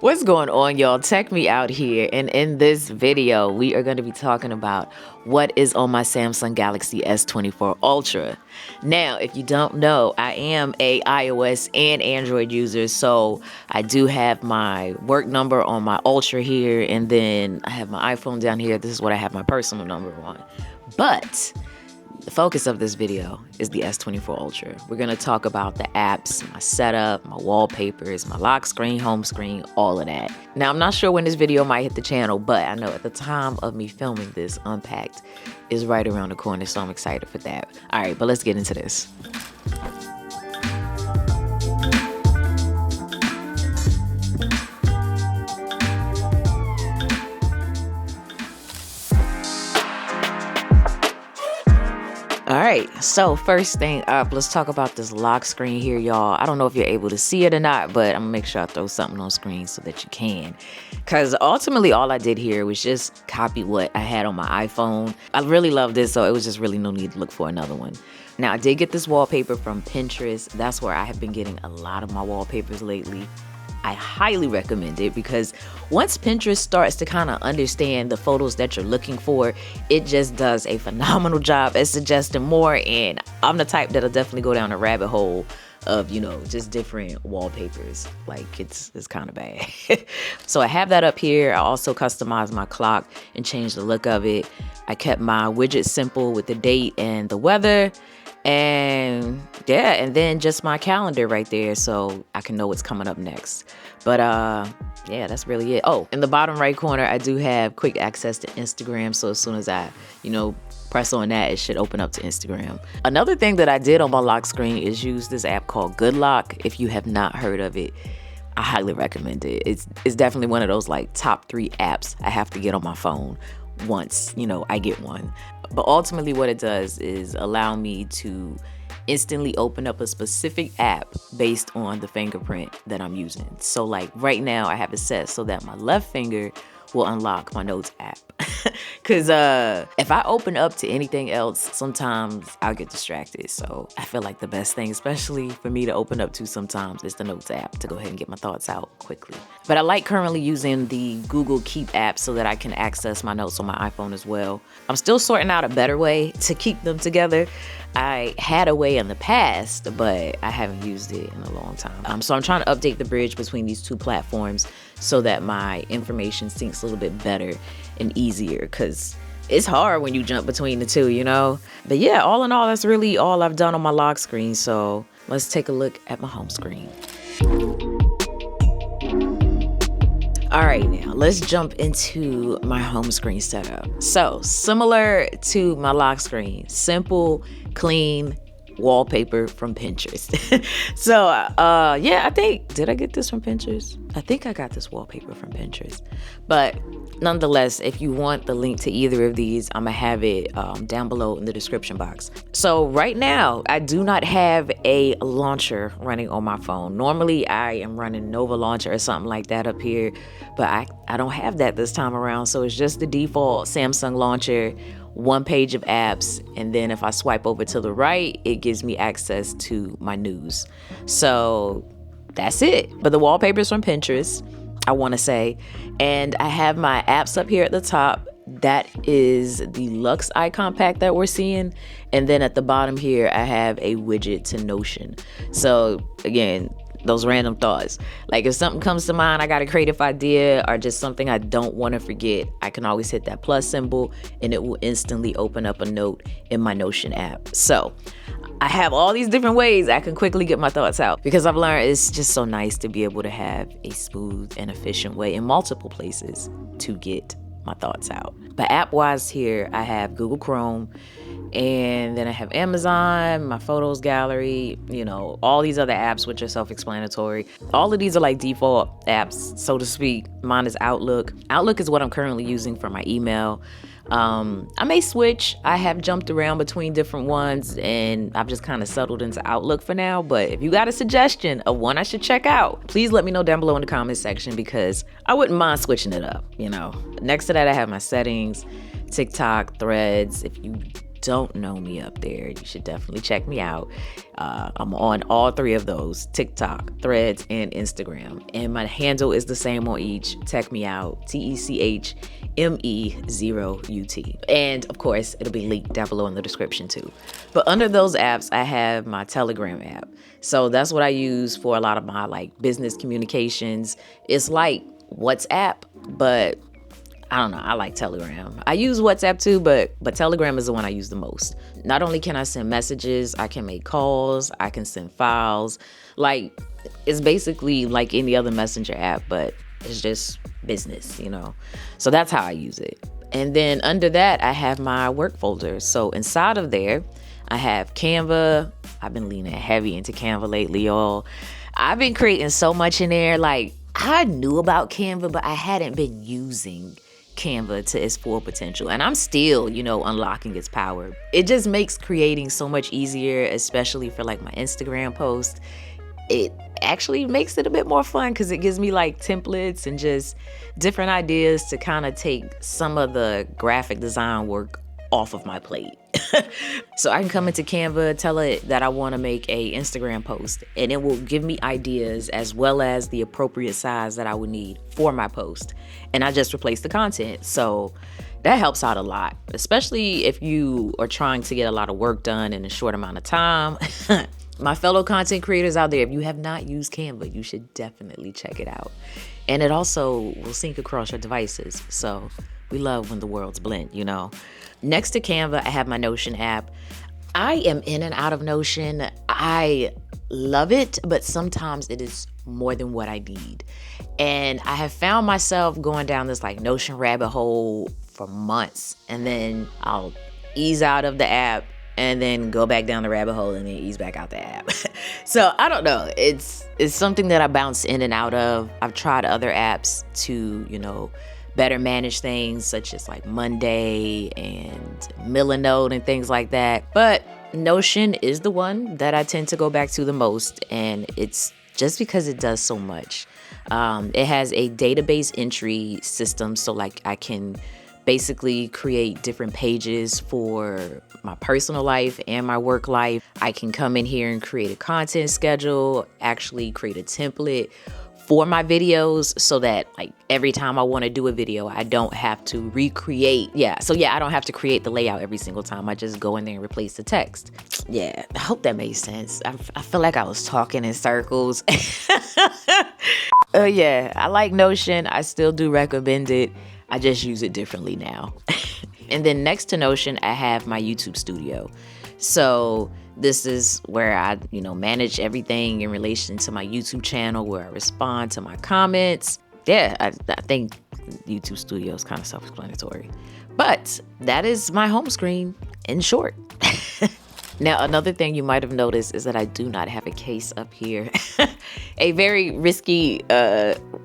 What's going on, y'all? Check me out here, and in this video we are going to be talking about what is on my Samsung Galaxy S24 Ultra. Now, if you don't know, I am a iOS and Android user, so I do have my work number on my Ultra here, and then I have my iPhone down here. This is what I have my personal number on. But the focus of this video is the S24 Ultra. We're gonna talk about the apps, my setup, my wallpapers, my lock screen, home screen, all of that. Now, I'm not sure when this video might hit the channel, but I know at the time of me filming this, Unpacked is right around the corner, so I'm excited for that. All right, but let's get into this. All right, so first thing up, let's talk about this lock screen here, y'all. I don't know if you're able to see it or not, but I'm gonna make sure I throw something on screen so that you can. Because ultimately all I did here was just copy what I had on my iPhone. I really love this, so it was just really no need to look for another one. Now, I did get this wallpaper from Pinterest. That's where I have been getting a lot of my wallpapers lately. I highly recommend it because once Pinterest starts to kind of understand the photos that you're looking for, it just does a phenomenal job at suggesting more. And I'm the type that'll definitely go down a rabbit hole of, you know, just different wallpapers. Like it's kind of bad. So I have that up here. I also customized my clock and changed the look of it. I kept my widget simple with the date and the weather. And yeah, and then just my calendar right there so I can know what's coming up next. But yeah, that's really it. Oh, in the bottom right corner, I do have quick access to Instagram. So as soon as I, press on that, it should open up to Instagram. Another thing that I did on my lock screen is use this app called Good Lock. If you have not heard of it, I highly recommend it. It's definitely one of those like top 3 apps I have to get on my phone once, I get one. But ultimately what it does is allow me to instantly open up a specific app based on the fingerprint that I'm using. So like right now I have it set so that my left finger will unlock my Notes app. Cause if I open up to anything else, sometimes I'll get distracted. So I feel like the best thing, especially for me to open up to sometimes, is the Notes app to go ahead and get my thoughts out quickly. But I like currently using the Google Keep app so that I can access my notes on my iPhone as well. I'm still sorting out a better way to keep them together. I had a way in the past, but I haven't used it in a long time. So I'm trying to update the bridge between these 2 platforms so that my information syncs a little bit better and easier, because it's hard when you jump between the 2, But yeah, all in all, that's really all I've done on my lock screen. So let's take a look at my home screen. All right, now let's jump into my home screen setup. So similar to my lock screen, simple, clean wallpaper from Pinterest. So yeah, did I get this from Pinterest? I think I got this wallpaper from Pinterest. But nonetheless, if you want the link to either of these, I'm gonna have it down below in the description box. So right now, I do not have a launcher running on my phone. Normally, I am running Nova Launcher or something like that up here, but I don't have that this time around. So it's just the default Samsung launcher, 1 page of apps, and then if I swipe over to the right, it gives me access to my news. So that's it. But the wallpaper's from Pinterest, I want to say, and I have my apps up here at the top. That is the Lux icon pack that we're seeing, and then at the bottom here I have a widget to Notion. So again, those random thoughts, like if something comes to mind, I got a creative idea or just something I don't want to forget, I can always hit that plus symbol and it will instantly open up a note in my Notion app. So I have all these different ways I can quickly get my thoughts out, because I've learned it's just so nice to be able to have a smooth and efficient way in multiple places to get my thoughts out. But app wise here, I have Google Chrome, and then I have Amazon, my photos gallery, all these other apps which are self-explanatory. All of these are like default apps, so to speak. Mine is Outlook. Outlook is what I'm currently using for my email. I may switch. I have jumped around between different ones and I've just kind of settled into Outlook for now. But if you got a suggestion of one I should check out, please let me know down below in the comment section, because I wouldn't mind switching it up, Next to that, I have my settings, TikTok, Threads. If you don't know me up there, you should definitely check me out. I'm on all 3 of those: TikTok, Threads, and Instagram. And my handle is the same on each. Check me out, TECHME0UT. And of course, it'll be linked down below in the description too. But under those apps, I have my Telegram app. So that's what I use for a lot of my like business communications. It's like WhatsApp, but I don't know, I like Telegram. I use WhatsApp too, but Telegram is the one I use the most. Not only can I send messages, I can make calls, I can send files. Like, it's basically like any other messenger app, but it's just business, you know? So that's how I use it. And then under that, I have my work folder. So inside of there, I have Canva. I've been leaning heavy into Canva lately, y'all. I've been creating so much in there. Like, I knew about Canva, but I hadn't been using Canva to its full potential. And I'm still, you know, unlocking its power. It just makes creating so much easier, especially for like my Instagram post. It actually makes it a bit more fun because it gives me like templates and just different ideas to kind of take some of the graphic design work off of my plate. So I can come into Canva, tell it that I want to make a Instagram post, and it will give me ideas as well as the appropriate size that I would need for my post. And I just replace the content. So that helps out a lot, especially if you are trying to get a lot of work done in a short amount of time. My fellow content creators out there, if you have not used Canva, you should definitely check it out. And it also will sync across your devices. So we love when the worlds blend, you know. Next to Canva, I have my Notion app. I am in and out of Notion. I love it, but sometimes it is more than what I need. And I have found myself going down this like Notion rabbit hole for months, and then I'll ease out of the app and then go back down the rabbit hole and then ease back out the app. So I don't know. It's something that I bounce in and out of. I've tried other apps to, you know, better manage things such as like Monday and Millinode and things like that. But Notion is the one that I tend to go back to the most, and it's just because it does so much. It has a database entry system, so like I can basically create different pages for my personal life and my work life. I can come in here and create a content schedule, actually create a template for my videos so that like every time I want to do a video, I don't have to recreate. I don't have to create the layout every single time. I just go in there and replace the text. Yeah, I hope that made sense. I feel like I was talking in circles. Yeah, I like Notion. I still do recommend it. I just use it differently now. And then next to Notion, I have my YouTube studio. So this is where I, you know, manage everything in relation to my YouTube channel, where I respond to my comments. Yeah, I think YouTube studio is kind of self-explanatory. But that is my home screen in short. Now, another thing you might have noticed is that I do not have a case up here. A very risky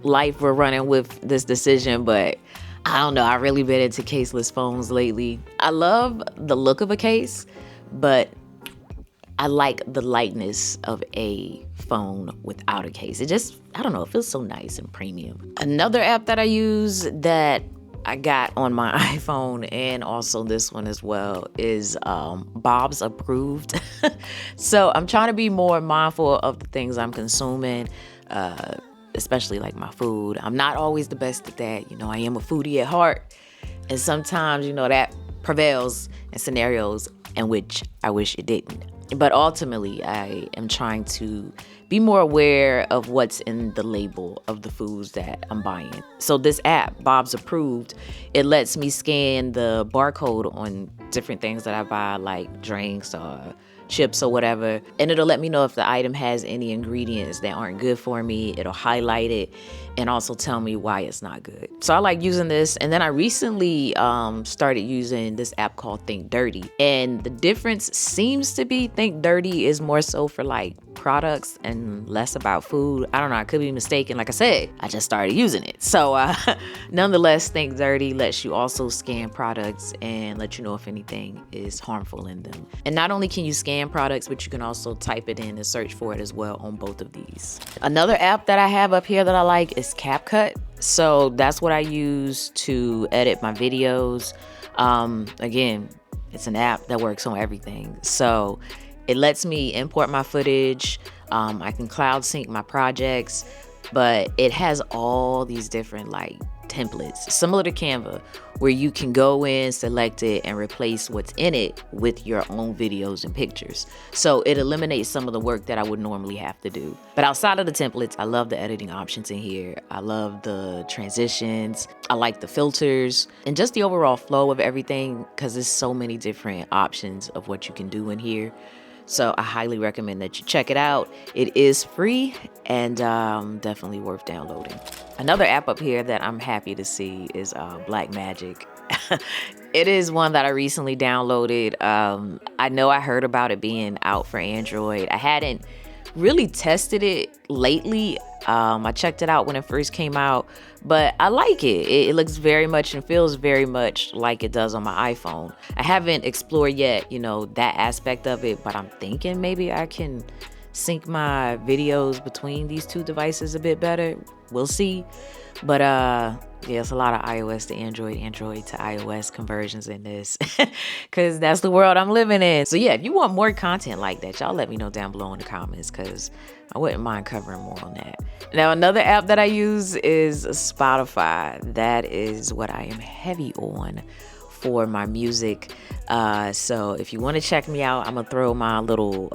life we're running with this decision, but I don't know. I've really been into caseless phones lately. I love the look of a case, but I like the lightness of a phone without a case. It just, I don't know, it feels so nice and premium. Another app that I use that I got on my iPhone, and also this one as well, is Bob's Approved. So I'm trying to be more mindful of the things I'm consuming, especially like my food. I'm not always the best at that. You know, I am a foodie at heart. And sometimes, you know, that prevails in scenarios in which I wish it didn't. But ultimately, I am trying to be more aware of what's in the label of the foods that I'm buying. So this app, Bob's Approved, it lets me scan the barcode on different things that I buy, like drinks or chips or whatever, and it'll let me know if the item has any ingredients that aren't good for me. It'll highlight it and also tell me why it's not good. So I like using this. And then I recently started using this app called Think Dirty, and the difference seems to be Think Dirty is more so for like products and less about food. I don't know, I could be mistaken. Like I said, I just started using it. So nonetheless, Think Dirty lets you also scan products and let you know if anything is harmful in them. And not only can you scan products, but you can also type it in and search for it as well on both of these. Another app that I have up here that I like is Capcut. So that's what I use to edit my videos. Again, It's an app that works on everything. So it lets me import my footage. I can cloud sync my projects, but it has all these different like templates, similar to Canva, where you can go in, select it, and replace what's in it with your own videos and pictures. So it eliminates some of the work that I would normally have to do. But outside of the templates, I love the editing options in here. I love the transitions. I like the filters and just the overall flow of everything, because there's so many different options of what you can do in here. So I highly recommend that you check it out. It is free and definitely worth downloading. Another app up here that I'm happy to see is Blackmagic. It is one that I recently downloaded. I know I heard about it being out for Android. I hadn't really tested it lately. I checked it out when it first came out, but I like it. It looks very much and feels very much like it does on my iPhone. I haven't explored yet, that aspect of it, but I'm thinking maybe I can sync my videos between these two devices a bit better. We'll see. But yeah, it's a lot of iOS to Android, Android to iOS conversions in this, because that's the world I'm living in. So yeah, if you want more content like that, y'all let me know down below in the comments, because I wouldn't mind covering more on that. Now, another app that I use is Spotify. That is what I am heavy on for my music. So if you want to check me out, I'm going to throw my little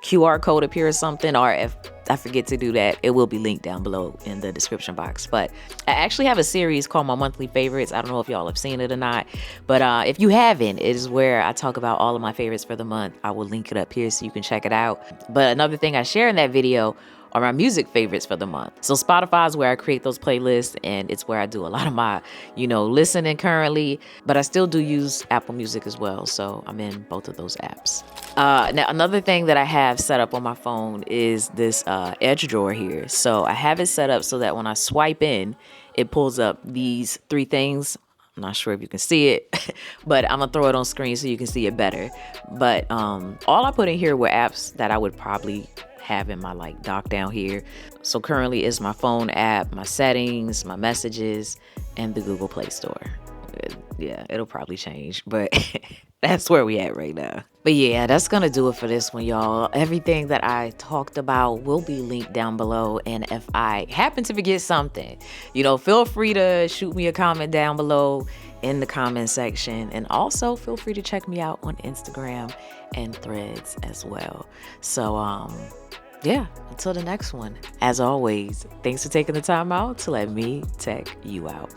QR code up here or something, or if I forget to do that, it will be linked down below in the description box. But I actually have a series called My Monthly Favorites. I don't know if y'all have seen it or not, but if you haven't, it is where I talk about all of my favorites for the month. I will link it up here so you can check it out. But another thing I share in that video are my music favorites for the month. So Spotify is where I create those playlists, and it's where I do a lot of my, listening currently, but I still do use Apple Music as well. So I'm in both of those apps. Now, another thing that I have set up on my phone is this edge drawer here. So I have it set up so that when I swipe in, it pulls up these three things. I'm not sure if you can see it, but I'm gonna throw it on screen so you can see it better. But all I put in here were apps that I would probably have in my dock down here. So currently it's my phone app, my settings, my messages, and the Google Play Store. Yeah, it'll probably change, but that's where we at right now. But yeah, that's gonna do it for this one, y'all. Everything that I talked about will be linked down below, and if I happen to forget something, feel free to shoot me a comment down below in the comment section, and also feel free to check me out on Instagram and Threads as well. So yeah, until the next one, as always, thanks for taking the time out to let me tech you out.